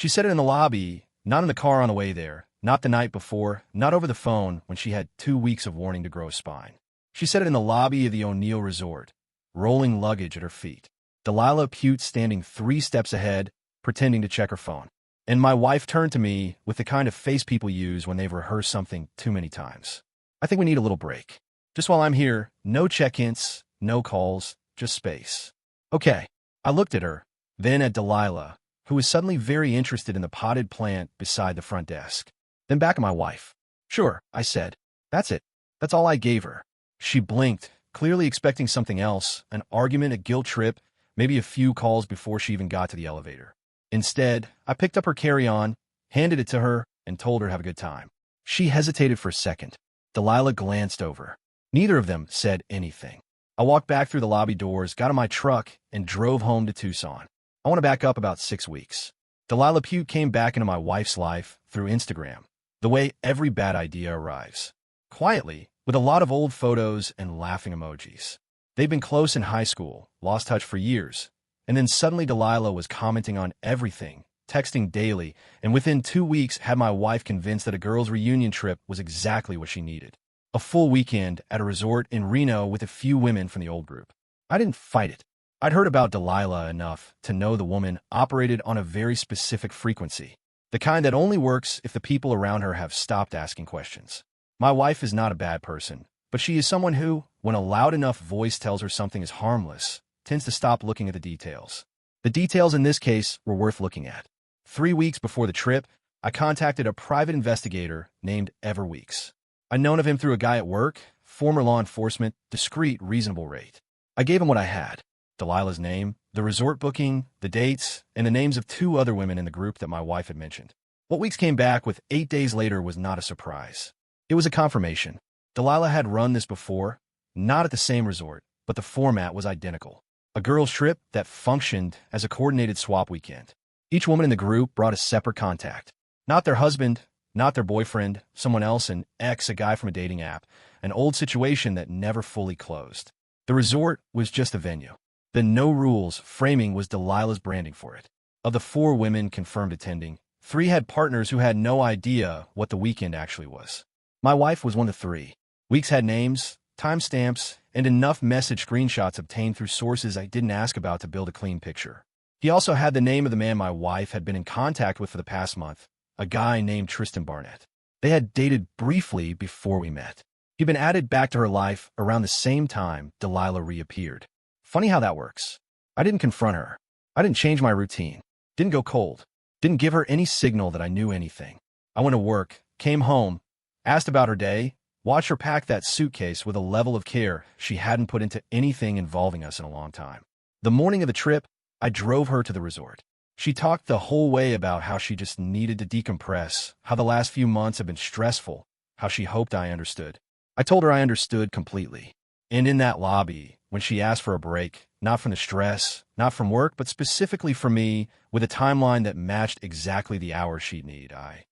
She said it in the lobby, not in the car on the way there, not the night before, not over the phone when she had 2 weeks of warning to grow a spine. She said it in the lobby of the O'Neill Resort, rolling luggage at her feet. Delilah Pute standing 3 steps ahead, pretending to check her phone. And my wife turned to me with the kind of face people use when they've rehearsed something too many times. I think we need a little break. Just while I'm here, no check-ins, no calls, just space. Okay. I looked at her, then at Delilah, who was suddenly very interested in the potted plant beside the front desk. Then back at my wife. Sure, I said. That's it. That's all I gave her. She blinked, clearly expecting something else, an argument, a guilt trip, maybe a few calls before she even got to the elevator. Instead, I picked up her carry-on, handed it to her, and told her to have a good time. She hesitated for a second. Delilah glanced over. Neither of them said anything. I walked back through the lobby doors, got in my truck, and drove home to Tucson. I want to back up about 6 weeks. Delilah Pute came back into my wife's life through Instagram, the way every bad idea arrives. Quietly, with a lot of old photos and laughing emojis. They'd been close in high school, lost touch for years, and then suddenly Delilah was commenting on everything, texting daily, and within 2 weeks had my wife convinced that a girls' reunion trip was exactly what she needed. A full weekend at a resort in Reno with a few women from the old group. I didn't fight it. I'd heard about Delilah enough to know the woman operated on a very specific frequency, the kind that only works if the people around her have stopped asking questions. My wife is not a bad person, but she is someone who, when a loud enough voice tells her something is harmless, tends to stop looking at the details. The details in this case were worth looking at. 3 weeks before the trip, I contacted a private investigator named Ever Weeks. I'd known of him through a guy at work, former law enforcement, discreet, reasonable rate. I gave him what I had. Delilah's name, the resort booking, the dates, and the names of 2 other women in the group that my wife had mentioned. What Weeks came back with 8 days later was not a surprise. It was a confirmation. Delilah had run this before, not at the same resort, but the format was identical. A girls' trip that functioned as a coordinated swap weekend. Each woman in the group brought a separate contact. Not their husband, not their boyfriend, someone else, an ex, a guy from a dating app, an old situation that never fully closed. The resort was just a venue. The no rules framing was Delilah's branding for it. Of the 4 women confirmed attending, 3 had partners who had no idea what the weekend actually was. My wife was one of the 3. Weeks had names, timestamps, and enough message screenshots obtained through sources I didn't ask about to build a clean picture. He also had the name of the man my wife had been in contact with for the past month, a guy named Tristan Barnett. They had dated briefly before we met. He'd been added back to her life around the same time Delilah reappeared. Funny how that works. I didn't confront her. I didn't change my routine. Didn't go cold. Didn't give her any signal that I knew anything. I went to work, came home, asked about her day, watched her pack that suitcase with a level of care she hadn't put into anything involving us in a long time. The morning of the trip, I drove her to the resort. She talked the whole way about how she just needed to decompress, how the last few months had been stressful, how she hoped I understood. I told her I understood completely. And in that lobby, when she asked for a break, not from the stress, not from work, but specifically from me, with a timeline that matched exactly the hours she'd need, I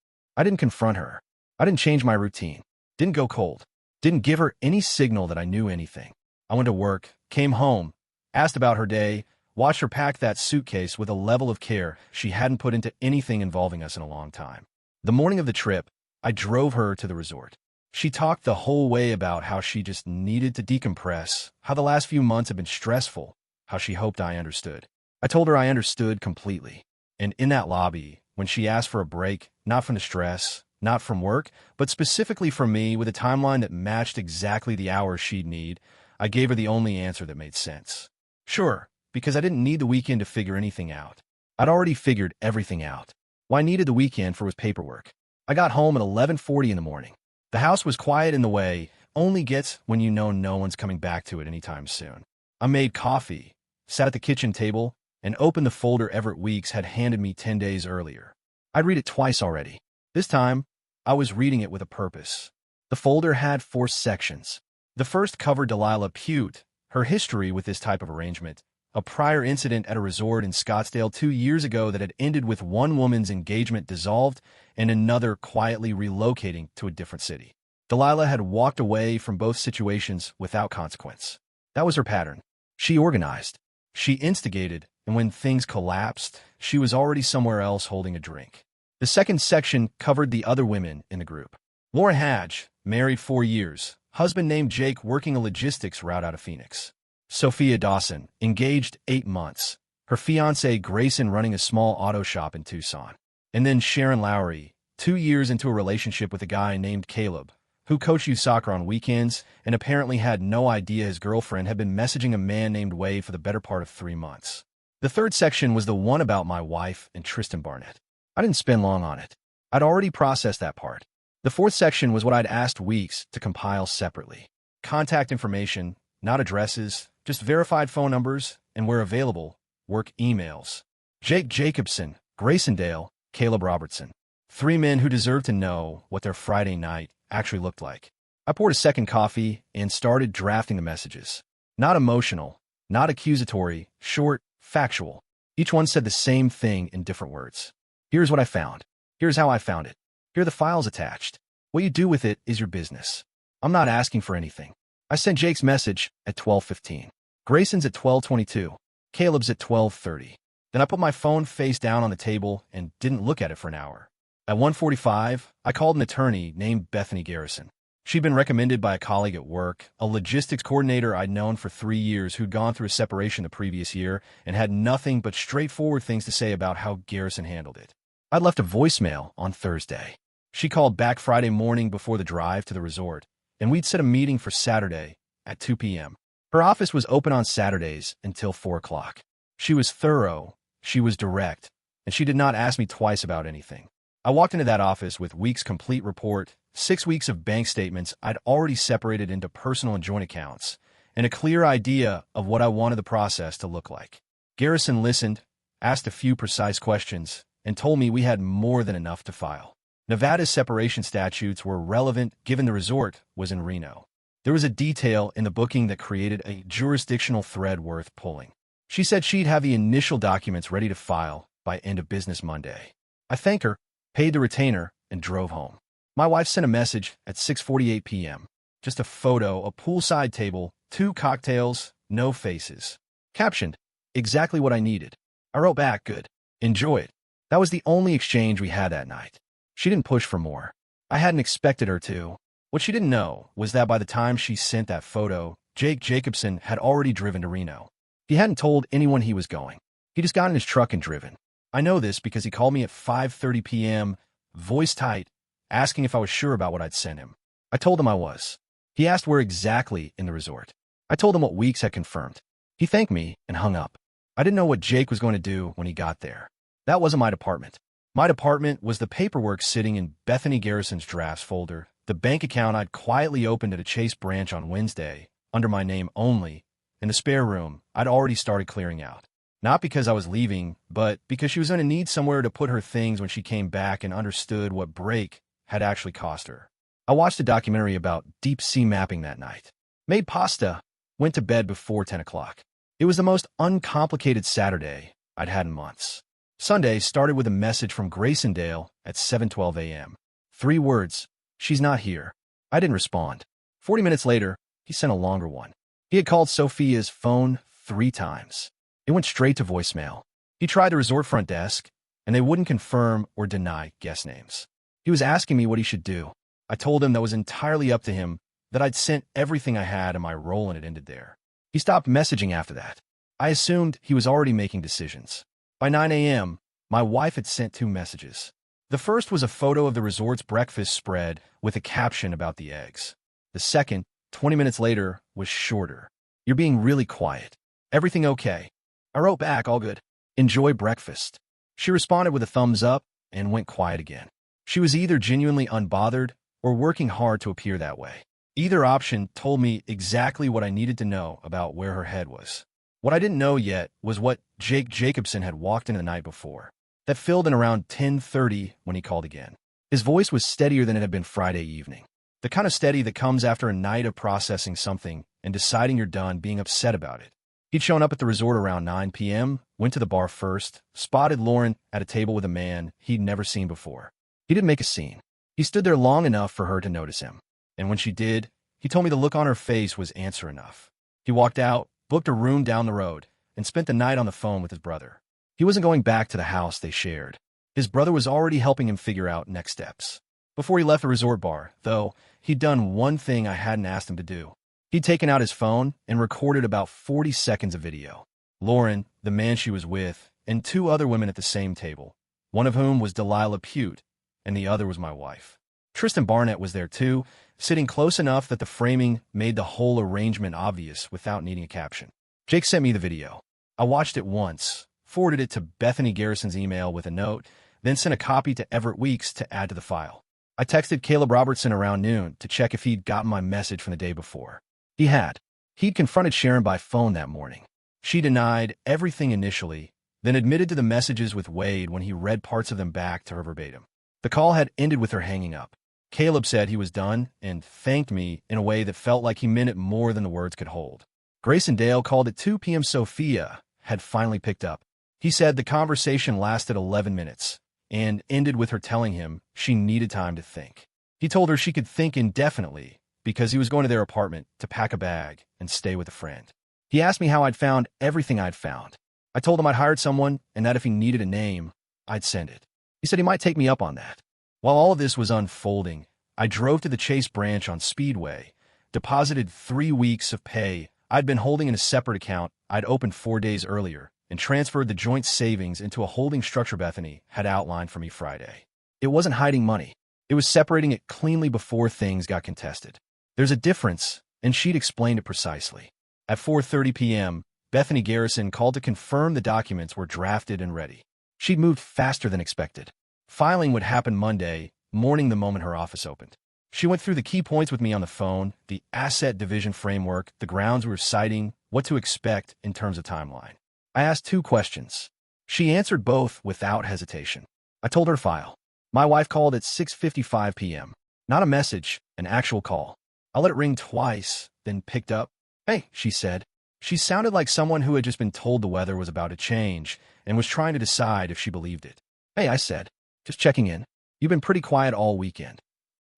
didn't confront her. I didn't change my routine. Didn't go cold. Didn't give her any signal that I knew anything. I went to work, came home, asked about her day, watched her pack that suitcase with a level of care she hadn't put into anything involving us in a long time. The morning of the trip, I drove her to the resort. She talked the whole way about how she just needed to decompress, how the last few months had been stressful, how she hoped I understood. I told her I understood completely. And in that lobby, when she asked for a break, not from the stress, not from work, but specifically from me with a timeline that matched exactly the hours she'd need, I gave her the only answer that made sense. Sure, because I didn't need the weekend to figure anything out. I'd already figured everything out. What I needed the weekend for was paperwork. I got home at 11:40 in the morning. The house was quiet in the way only gets when you know no one's coming back to it anytime soon. I made coffee, sat at the kitchen table, and opened the folder Everett Weeks had handed me 10 days earlier. I'd read it twice already. This time, I was reading it with a purpose. The folder had 4 sections. The first covered Delilah Pute, her history with this type of arrangement, a prior incident at a resort in Scottsdale 2 years ago that had ended with one woman's engagement dissolved and another quietly relocating to a different city. Delilah had walked away from both situations without consequence. That was her pattern. She organized. She instigated, and when things collapsed, she was already somewhere else holding a drink. The second section covered the other women in the group. Laura Hadge, married 4 years, husband named Jake working a logistics route out of Phoenix. Sophia Dawson, engaged 8 months, her fiancé Grayson running a small auto shop in Tucson. And then Sharon Lowry, 2 years into a relationship with a guy named Caleb, who coached youth soccer on weekends and apparently had no idea his girlfriend had been messaging a man named Wade for the better part of 3 months. The third section was the one about my wife and Tristan Barnett. I didn't spend long on it. I'd already processed that part. The fourth section was what I'd asked Weeks to compile separately. Contact information, not addresses, just verified phone numbers, and where available, work emails. Jake Jacobson, Grayson Dale, Caleb Robertson. 3 men who deserved to know what their Friday night actually looked like. I poured a second coffee and started drafting the messages. Not emotional, not accusatory, short, factual. Each one said the same thing in different words. Here's what I found. Here's how I found it. Here are the files attached. What you do with it is your business. I'm not asking for anything. I sent Jake's message at 12:15. Grayson's at 12:22. Caleb's at 12:30. Then I put my phone face down on the table and didn't look at it for an hour. At 1:45, I called an attorney named Bethany Garrison. She'd been recommended by a colleague at work, a logistics coordinator I'd known for 3 years who'd gone through a separation the previous year and had nothing but straightforward things to say about how Garrison handled it. I'd left a voicemail on Thursday. She called back Friday morning before the drive to the resort, and we'd set a meeting for Saturday at 2 p.m. Her office was open on Saturdays until 4 o'clock. She was thorough, she was direct, and she did not ask me twice about anything. I walked into that office with Weeks' complete report, 6 weeks of bank statements I'd already separated into personal and joint accounts, and a clear idea of what I wanted the process to look like. Garrison listened, asked a few precise questions, and told me we had more than enough to file. Nevada's separation statutes were relevant given the resort was in Reno. There was a detail in the booking that created a jurisdictional thread worth pulling. She said she'd have the initial documents ready to file by end of business Monday. I thanked her, paid the retainer, and drove home. My wife sent a message at 6:48 p.m. Just a photo, a poolside table, 2 cocktails, no faces. Captioned, exactly what I needed. I wrote back, good. Enjoy it. That was the only exchange we had that night. She didn't push for more. I hadn't expected her to. What she didn't know was that by the time she sent that photo, Jake Jacobson had already driven to Reno. He hadn't told anyone he was going. He just got in his truck and driven. I know this because he called me at 5:30 p.m., voice tight, asking if I was sure about what I'd sent him. I told him I was. He asked where exactly in the resort. I told him what Weeks had confirmed. He thanked me and hung up. I didn't know what Jake was going to do when he got there. That wasn't my department. My department was the paperwork sitting in Bethany Garrison's drafts folder, the bank account I'd quietly opened at a Chase branch on Wednesday, under my name only, and the spare room I'd already started clearing out. Not because I was leaving, but because she was going to need somewhere to put her things when she came back and understood what break had actually cost her. I watched a documentary about deep sea mapping that night. Made pasta, went to bed before 10 o'clock. It was the most uncomplicated Saturday I'd had in months. Sunday started with a message from Grayson Dale at 7:12 a.m. 3 words, she's not here. I didn't respond. 40 minutes later, he sent a longer one. He had called Sophia's phone 3 times. It went straight to voicemail. He tried the resort front desk, and they wouldn't confirm or deny guest names. He was asking me what he should do. I told him that was entirely up to him, that I'd sent everything I had and my role in it ended there. He stopped messaging after that. I assumed he was already making decisions. By 9 a.m., my wife had sent 2 messages. The first was a photo of the resort's breakfast spread with a caption about the eggs. The second, 20 minutes later, was shorter. You're being really quiet. Everything okay? I wrote back, all good. Enjoy breakfast. She responded with a thumbs up and went quiet again. She was either genuinely unbothered or working hard to appear that way. Either option told me exactly what I needed to know about where her head was. What I didn't know yet was what Jake Jacobson had walked in the night before. That filled in around 10:30 when he called again. His voice was steadier than it had been Friday evening. The kind of steady that comes after a night of processing something and deciding you're done being upset about it. He'd shown up at the resort around 9 p.m., went to the bar first, spotted Lauren at a table with a man he'd never seen before. He didn't make a scene. He stood there long enough for her to notice him. And when she did, he told me the look on her face was answer enough. He walked out, booked a room down the road, and spent the night on the phone with his brother. He wasn't going back to the house they shared. His brother was already helping him figure out next steps. Before he left the resort bar, though, he'd done one thing I hadn't asked him to do. He'd taken out his phone and recorded about 40 seconds of video. Lauren, the man she was with, and two other women at the same table, one of whom was Delilah Pute, and the other was my wife. Tristan Barnett was there too, sitting close enough that the framing made the whole arrangement obvious without needing a caption. Jake sent me the video. I watched it once, forwarded it to Bethany Garrison's email with a note, then sent a copy to Everett Weeks to add to the file. I texted Caleb Robertson around noon to check if he'd gotten my message from the day before. He had. He'd confronted Sharon by phone that morning. She denied everything initially, then admitted to the messages with Wade when he read parts of them back to her verbatim. The call had ended with her hanging up. Caleb said he was done and thanked me in a way that felt like he meant it more than the words could hold. Grayson Dale called at 2 p.m. Sophia had finally picked up. He said the conversation lasted 11 minutes and ended with her telling him she needed time to think. He told her she could think indefinitely because he was going to their apartment to pack a bag and stay with a friend. He asked me how I'd found everything I'd found. I told him I'd hired someone and that if he needed a name, I'd send it. He said he might take me up on that. While all of this was unfolding, I drove to the Chase branch on Speedway, deposited 3 weeks of pay I'd been holding in a separate account I'd opened 4 days earlier, and transferred the joint savings into a holding structure Bethany had outlined for me Friday. It wasn't hiding money. It was separating it cleanly before things got contested. There's a difference, and she'd explained it precisely. At 4:30 p.m., Bethany Garrison called to confirm the documents were drafted and ready. She'd moved faster than expected. Filing would happen Monday morning the moment her office opened. She went through the key points with me on the phone, the asset division framework, the grounds we were citing, what to expect in terms of timeline. I asked 2 questions. She answered both without hesitation. I told her to file. My wife called at 6:55 p.m. Not a message, an actual call. I let it ring twice, then picked up. "Hey," she said. She sounded like someone who had just been told the weather was about to change and was trying to decide if she believed it. "Hey," I said. "Just checking in. You've been pretty quiet all weekend.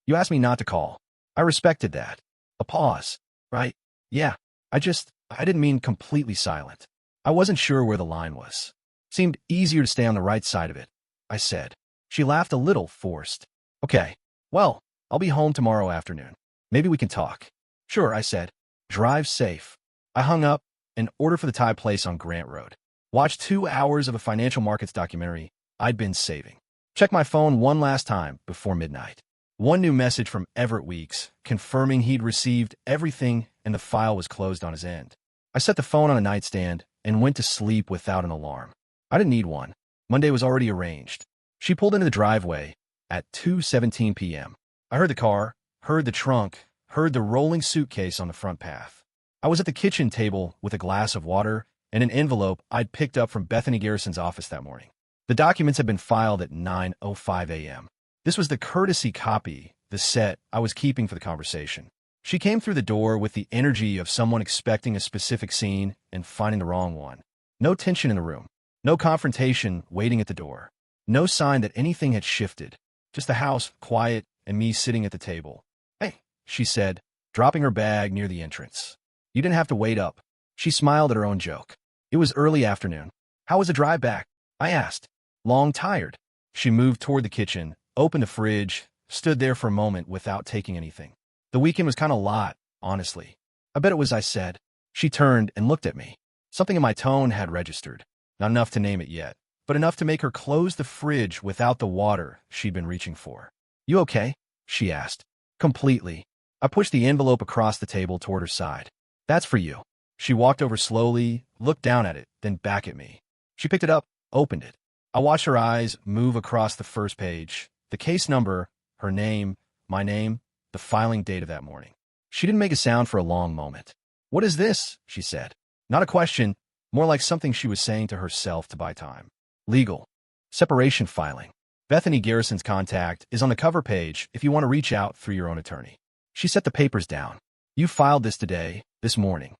You asked me not to call. I respected that." A pause. "Right. Yeah. I didn't mean completely silent. I wasn't sure where the line was. Seemed easier to stay on the right side of it," I said. She laughed a little forced. "Okay. Well, I'll be home tomorrow afternoon. Maybe we can talk." "Sure," I said. "Drive safe." I hung up and ordered for the Thai place on Grant Road. Watched 2 hours of a financial markets documentary I'd been saving. Checked my phone one last time before midnight. One new message from Everett Weeks, confirming he'd received everything and the file was closed on his end. I set the phone on a nightstand and went to sleep without an alarm. I didn't need one. Monday was already arranged. She pulled into the driveway at 2:17 p.m. I heard the car, heard the trunk, heard the rolling suitcase on the front path. I was at the kitchen table with a glass of water and an envelope I'd picked up from Bethany Garrison's office that morning. The documents had been filed at 9:05 a.m. This was the courtesy copy, the set I was keeping for the conversation. She came through the door with the energy of someone expecting a specific scene and finding the wrong one. No tension in the room. No confrontation waiting at the door. No sign that anything had shifted. Just the house, quiet, and me sitting at the table. "Hey," she said, dropping her bag near the entrance. "You didn't have to wait up." She smiled at her own joke. It was early afternoon. "How was the drive back?" I asked. "Long, tired." She moved toward the kitchen, opened the fridge, stood there for a moment without taking anything. "The weekend was kind of a lot, honestly." "I bet it was," I said. She turned and looked at me. Something in my tone had registered. Not enough to name it yet, but enough to make her close the fridge without the water she'd been reaching for. "You okay?" she asked. "Completely." I pushed the envelope across the table toward her side. "That's for you." She walked over slowly, looked down at it, then back at me. She picked it up, opened it. I watched her eyes move across the first page, the case number, her name, my name, the filing date of that morning. She didn't make a sound for a long moment. "What is this?" she said. Not a question, more like something she was saying to herself to buy time. "Legal. Separation filing. Bethany Garrison's contact is on the cover page if you want to reach out through your own attorney." She set the papers down. "You filed this today, this morning."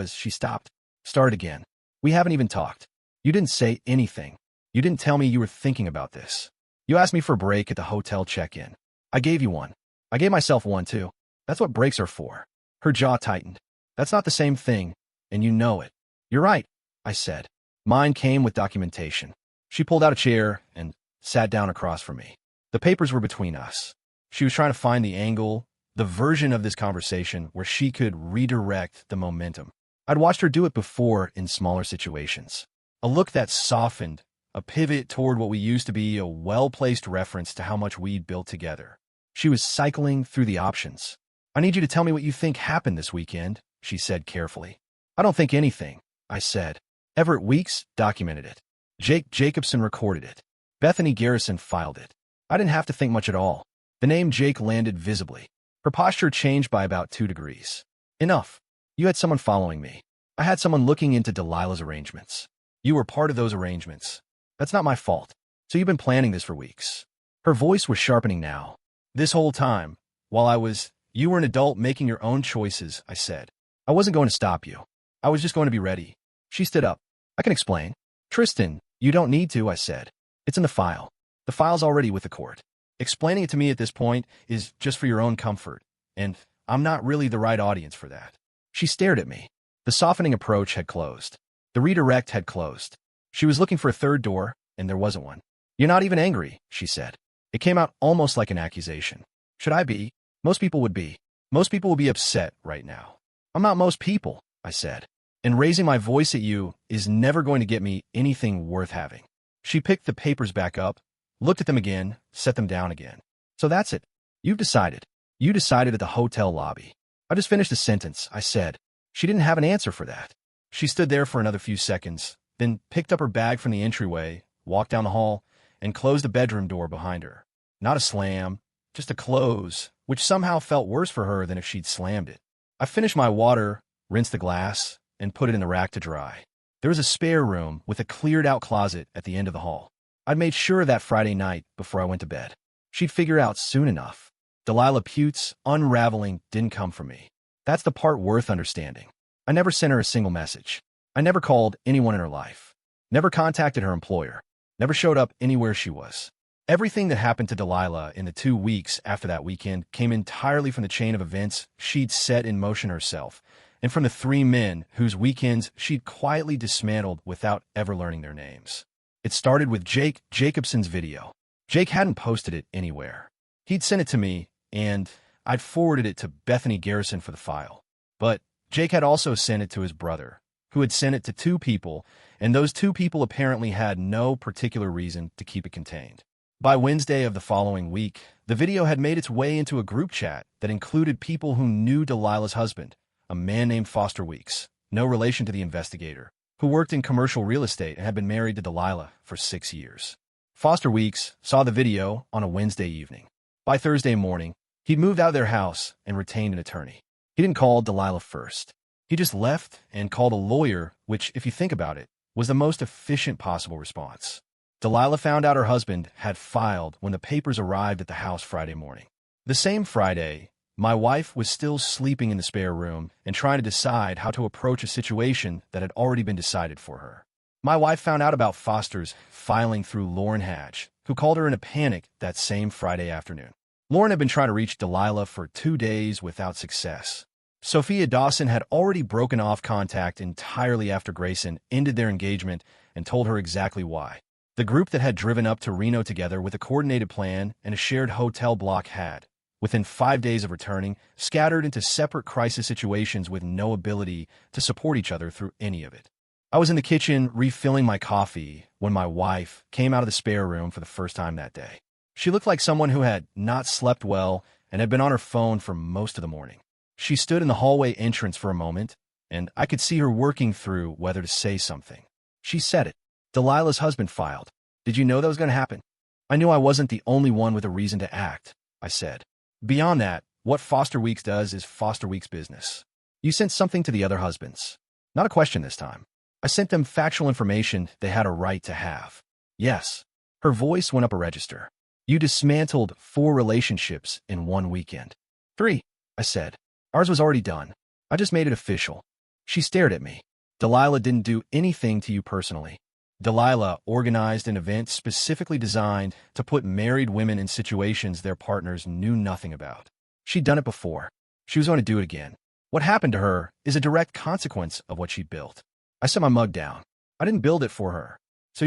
She stopped. Started again. "We haven't even talked. You didn't say anything. You didn't tell me you were thinking about this. You asked me for a break at the hotel check-in. I gave you one. I gave myself one, too. That's what breaks are for." Her jaw tightened. "That's not the same thing, and you know it." "You're right. I said. Mine came with documentation. She pulled out a chair and sat down across from me. The papers were between us. She was trying to find the angle, the version of this conversation where she could redirect the momentum. I'd watched her do it before in smaller situations. A look that softened, a pivot toward what we used to be a well-placed reference to how much we'd built together. She was cycling through the options. I need you to tell me what you think happened this weekend, she said carefully. I don't think anything, I said. Everett Weeks documented it. Jake Jacobson recorded it. Bethany Garrison filed it. I didn't have to think much at all. The name Jake landed visibly. Her posture changed by about 2 degrees. Enough. You had someone following me. I had someone looking into Delilah's arrangements. You were part of those arrangements. That's not my fault. So you've been planning this for weeks. Her voice was sharpening now. This whole time, you were an adult making your own choices, I said. I wasn't going to stop you. I was just going to be ready. She stood up. I can explain. Tristan, you don't need to, I said. It's in the file. The file's already with the court. Explaining it to me at this point is just for your own comfort, and I'm not really the right audience for that. She stared at me. The softening approach had closed. The redirect had closed. She was looking for a third door, and there wasn't one. You're not even angry, she said. It came out almost like an accusation. Should I be? Most people would be. Most people will be upset right now. I'm not most people, I said. And raising my voice at you is never going to get me anything worth having. She picked the papers back up, looked at them again, set them down again. So that's it. You've decided. You decided at the hotel lobby. I just finished a sentence, I said. She didn't have an answer for that. She stood there for another few seconds, then picked up her bag from the entryway, walked down the hall, and closed the bedroom door behind her. Not a slam, just a close, which somehow felt worse for her than if she'd slammed it. I finished my water, rinsed the glass, and put it in the rack to dry. There was a spare room with a cleared-out closet at the end of the hall. I'd made sure that Friday night before I went to bed. She'd figure out soon enough. Delilah Pute's unraveling didn't come from me. That's the part worth understanding. I never sent her a single message. I never called anyone in her life. Never contacted her employer. Never showed up anywhere she was. Everything that happened to Delilah in the 2 weeks after that weekend came entirely from the chain of events she'd set in motion herself, and from the 3 men whose weekends she'd quietly dismantled without ever learning their names. It started with Jake Jacobson's video. Jake hadn't posted it anywhere. He'd sent it to me, and I'd forwarded it to Bethany Garrison for the file. But Jake had also sent it to his brother, who had sent it to 2 people, and those 2 people apparently had no particular reason to keep it contained. By Wednesday of the following week, the video had made its way into a group chat that included people who knew Delilah's husband, a man named Foster Weeks, no relation to the investigator, who worked in commercial real estate and had been married to Delilah for 6 years. Foster Weeks saw the video on a Wednesday evening. By Thursday morning, he'd moved out of their house and retained an attorney. He didn't call Delilah first. He just left and called a lawyer, which, if you think about it, was the most efficient possible response. Delilah found out her husband had filed when the papers arrived at the house Friday morning. The same Friday, my wife was still sleeping in the spare room and trying to decide how to approach a situation that had already been decided for her. My wife found out about Foster's filing through Lauren Hatch, who called her in a panic that same Friday afternoon. Lauren had been trying to reach Delilah for 2 days without success. Sophia Dawson had already broken off contact entirely after Grayson ended their engagement and told her exactly why. The group that had driven up to Reno together with a coordinated plan and a shared hotel block had, within 5 days of returning, scattered into separate crisis situations with no ability to support each other through any of it. I was in the kitchen refilling my coffee when my wife came out of the spare room for the first time that day. She looked like someone who had not slept well and had been on her phone for most of the morning. She stood in the hallway entrance for a moment, and I could see her working through whether to say something. She said it. Delilah's husband filed. Did you know that was going to happen? I knew I wasn't the only one with a reason to act, I said. Beyond that, what Foster Weeks does is Foster Weeks' business. You sent something to the other husbands. Not a question this time. I sent them factual information they had a right to have. Yes. Her voice went up a register. You dismantled 4 relationships in 1 weekend. 3, I said. Ours was already done. I just made it official. She stared at me. Delilah didn't do anything to you personally. Delilah organized an event specifically designed to put married women in situations their partners knew nothing about. She'd done it before. She was going to do it again. What happened to her is a direct consequence of what she'd built. I set my mug down. I didn't build it for her. So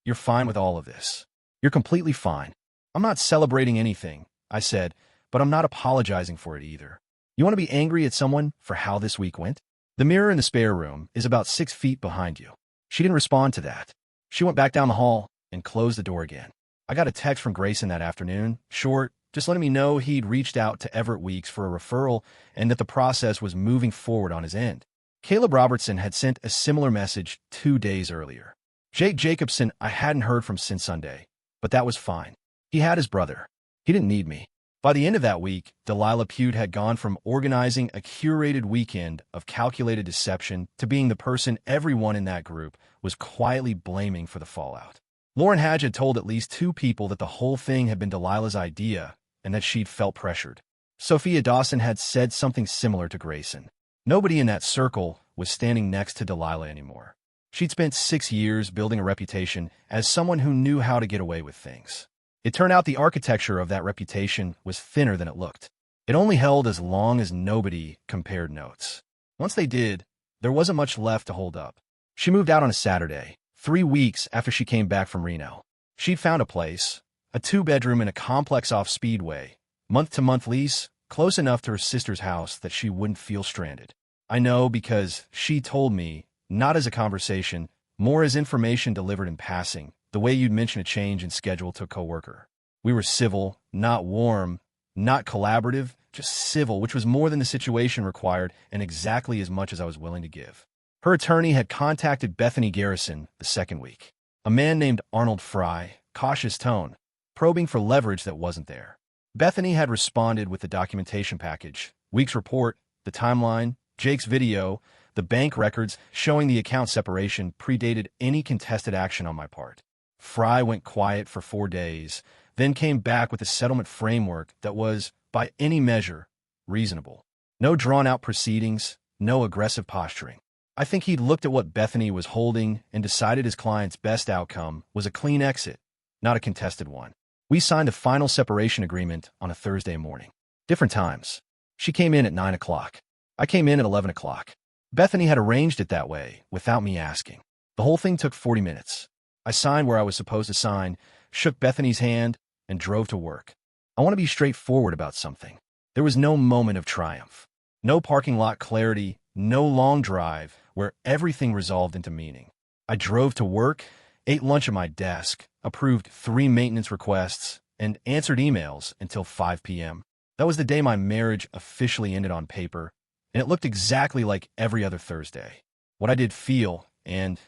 you're fine with all of this. You're completely fine. I'm not celebrating anything, I said, but I'm not apologizing for it either. You want to be angry at someone for how this week went? The mirror in the spare room is about 6 feet behind you. She didn't respond to that. She went back down the hall and closed the door again. I got a text from Grayson that afternoon, short, just letting me know he'd reached out to Everett Weeks for a referral and that the process was moving forward on his end. Caleb Robertson had sent a similar message 2 days earlier. Jake Jacobson I hadn't heard from since Sunday, but that was fine. He had his brother. He didn't need me. By the end of that week, Delilah Pute had gone from organizing a curated weekend of calculated deception to being the person everyone in that group was quietly blaming for the fallout. Lauren Hadge had told at least 2 people that the whole thing had been Delilah's idea and that she'd felt pressured. Sophia Dawson had said something similar to Grayson. Nobody in that circle was standing next to Delilah anymore. She'd spent 6 years building a reputation as someone who knew how to get away with things. It turned out the architecture of that reputation was thinner than it looked. It only held as long as nobody compared notes. Once they did, there wasn't much left to hold up. She moved out on a Saturday, 3 weeks after she came back from Reno. She'd found a place, a 2-bedroom in a complex off Speedway, month-to-month lease, close enough to her sister's house that she wouldn't feel stranded. I know because she told me, not as a conversation, more as information delivered in passing, the way you'd mention a change in schedule to a coworker. We were civil, not warm, not collaborative, just civil, which was more than the situation required and exactly as much as I was willing to give. Her attorney had contacted Bethany Garrison the second week. A man named Arnold Fry, cautious tone, probing for leverage that wasn't there. Bethany had responded with the documentation package, Week's report, the timeline, Jake's video, the bank records showing the account separation predated any contested action on my part. Fry went quiet for 4 days, then came back with a settlement framework that was, by any measure, reasonable. No drawn-out proceedings, no aggressive posturing. I think he'd looked at what Bethany was holding and decided his client's best outcome was a clean exit, not a contested one. We signed a final separation agreement on a Thursday morning. Different times. She came in at 9 o'clock. I came in at 11 o'clock. Bethany had arranged it that way, without me asking. The whole thing took 40 minutes. I signed where I was supposed to sign, shook Bethany's hand, and drove to work. I want to be straightforward about something. There was no moment of triumph. No parking lot clarity, no long drive where everything resolved into meaning. I drove to work, ate lunch at my desk, approved 3 maintenance requests, and answered emails until 5 p.m. That was the day my marriage officially ended on paper, and it looked exactly like every other Thursday. What I did feel, and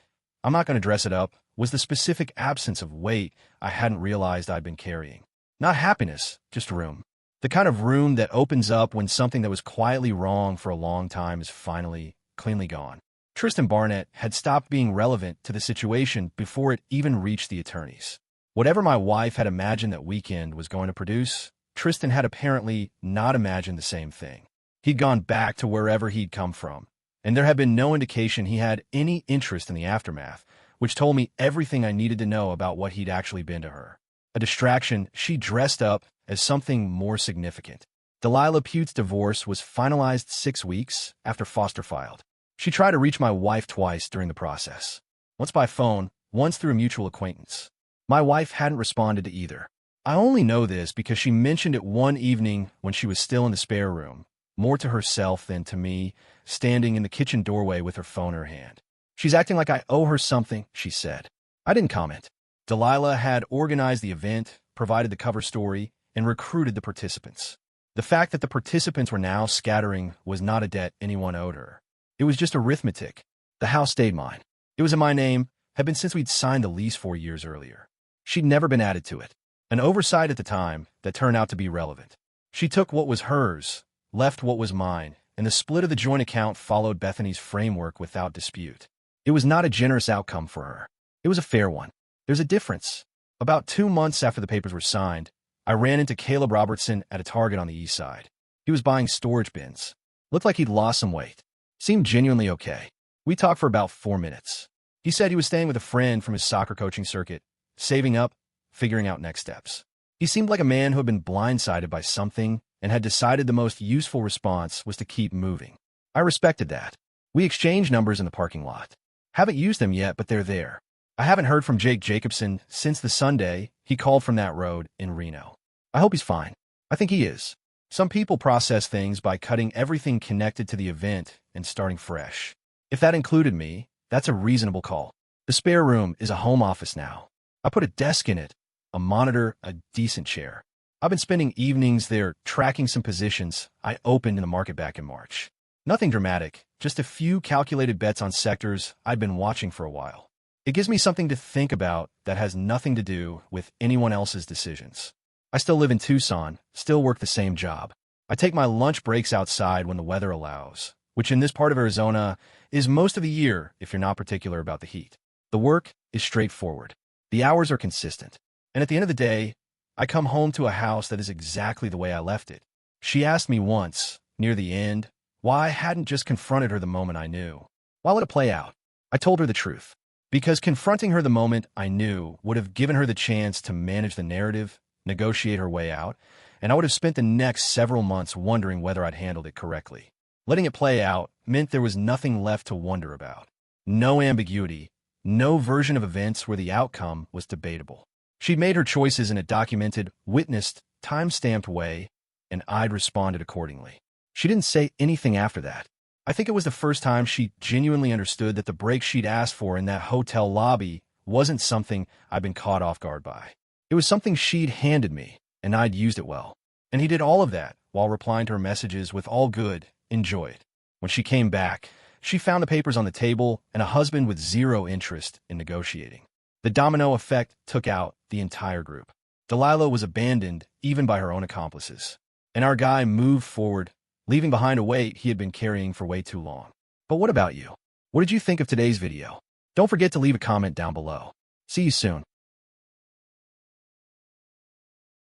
I'm not going to dress it up, was the specific absence of weight I hadn't realized I'd been carrying. Not happiness, just room. The kind of room that opens up when something that was quietly wrong for a long time is finally, cleanly gone. Tristan Barnett had stopped being relevant to the situation before it even reached the attorneys. Whatever my wife had imagined that weekend was going to produce, Tristan had apparently not imagined the same thing. He'd gone back to wherever he'd come from, and there had been no indication he had any interest in the aftermath, which told me everything I needed to know about what he'd actually been to her. A distraction she dressed up as something more significant. Delilah Pute's divorce was finalized 6 weeks after Foster filed. She tried to reach my wife twice during the process. Once by phone, once through a mutual acquaintance. My wife hadn't responded to either. I only know this because she mentioned it one evening when she was still in the spare room, more to herself than to me, standing in the kitchen doorway with her phone in her hand. She's acting like I owe her something, she said. I didn't comment. Delilah had organized the event, provided the cover story, and recruited the participants. The fact that the participants were now scattering was not a debt anyone owed her. It was just arithmetic. The house stayed mine. It was in my name, had been since we'd signed the lease 4 years earlier. She'd never been added to it. An oversight at the time that turned out to be relevant. She took what was hers, left what was mine, and the split of the joint account followed Bethany's framework without dispute. It was not a generous outcome for her. It was a fair one. There's a difference. About 2 months after the papers were signed, I ran into Caleb Robertson at a Target on the east side. He was buying storage bins. Looked like he'd lost some weight. Seemed genuinely okay. We talked for about 4 minutes. He said he was staying with a friend from his soccer coaching circuit, saving up, figuring out next steps. He seemed like a man who had been blindsided by something and had decided the most useful response was to keep moving. I respected that. We exchanged numbers in the parking lot. Haven't used them yet, but they're there. I haven't heard from Jake Jacobson since the Sunday he called from that road in Reno. I hope he's fine. I think he is. Some people process things by cutting everything connected to the event and starting fresh. If that included me, that's a reasonable call. The spare room is a home office now. I put a desk in it, a monitor, a decent chair. I've been spending evenings there tracking some positions I opened in the market back in March. Nothing dramatic, just a few calculated bets on sectors I'd been watching for a while. It gives me something to think about that has nothing to do with anyone else's decisions. I still live in Tucson, still work the same job. I take my lunch breaks outside when the weather allows, which in this part of Arizona is most of the year if you're not particular about the heat. The work is straightforward. The hours are consistent. And at the end of the day, I come home to a house that is exactly the way I left it. She asked me once, near the end, why I hadn't just confronted her the moment I knew. Why let it play out? I told her the truth. Because confronting her the moment I knew would have given her the chance to manage the narrative, negotiate her way out, and I would have spent the next several months wondering whether I'd handled it correctly. Letting it play out meant there was nothing left to wonder about. No ambiguity, no version of events where the outcome was debatable. She'd made her choices in a documented, witnessed, time-stamped way, and I'd responded accordingly. She didn't say anything after that. I think it was the first time she genuinely understood that the break she'd asked for in that hotel lobby wasn't something I'd been caught off guard by. It was something she'd handed me, and I'd used it well. And he did all of that while replying to her messages with all good, enjoy it. When she came back, she found the papers on the table and a husband with zero interest in negotiating. The domino effect took out the entire group. Delilah was abandoned even by her own accomplices. And our guy moved forward, leaving behind a weight he had been carrying for way too long. But what about you? What did you think of today's video? Don't forget to leave a comment down below. See you soon.